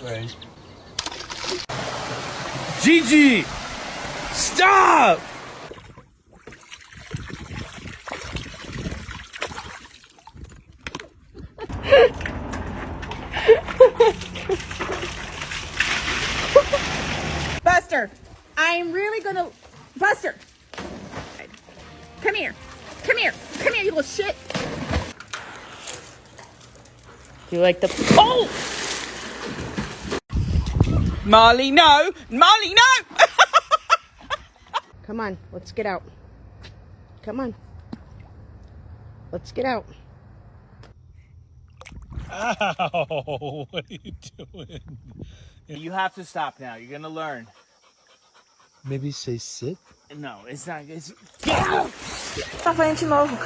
Right. Gigi! Stop! Buster, I'm really gonna... Buster! Come here. Come here. Come here, you little shit. You like the... Oh! Molly, no! Molly, no! Come on, let's get out. Come on. Let's get out. Ow! What are you doing? You have to stop now. You're gonna learn. Maybe say sit? No, it's not. It's... Tá falando de novo.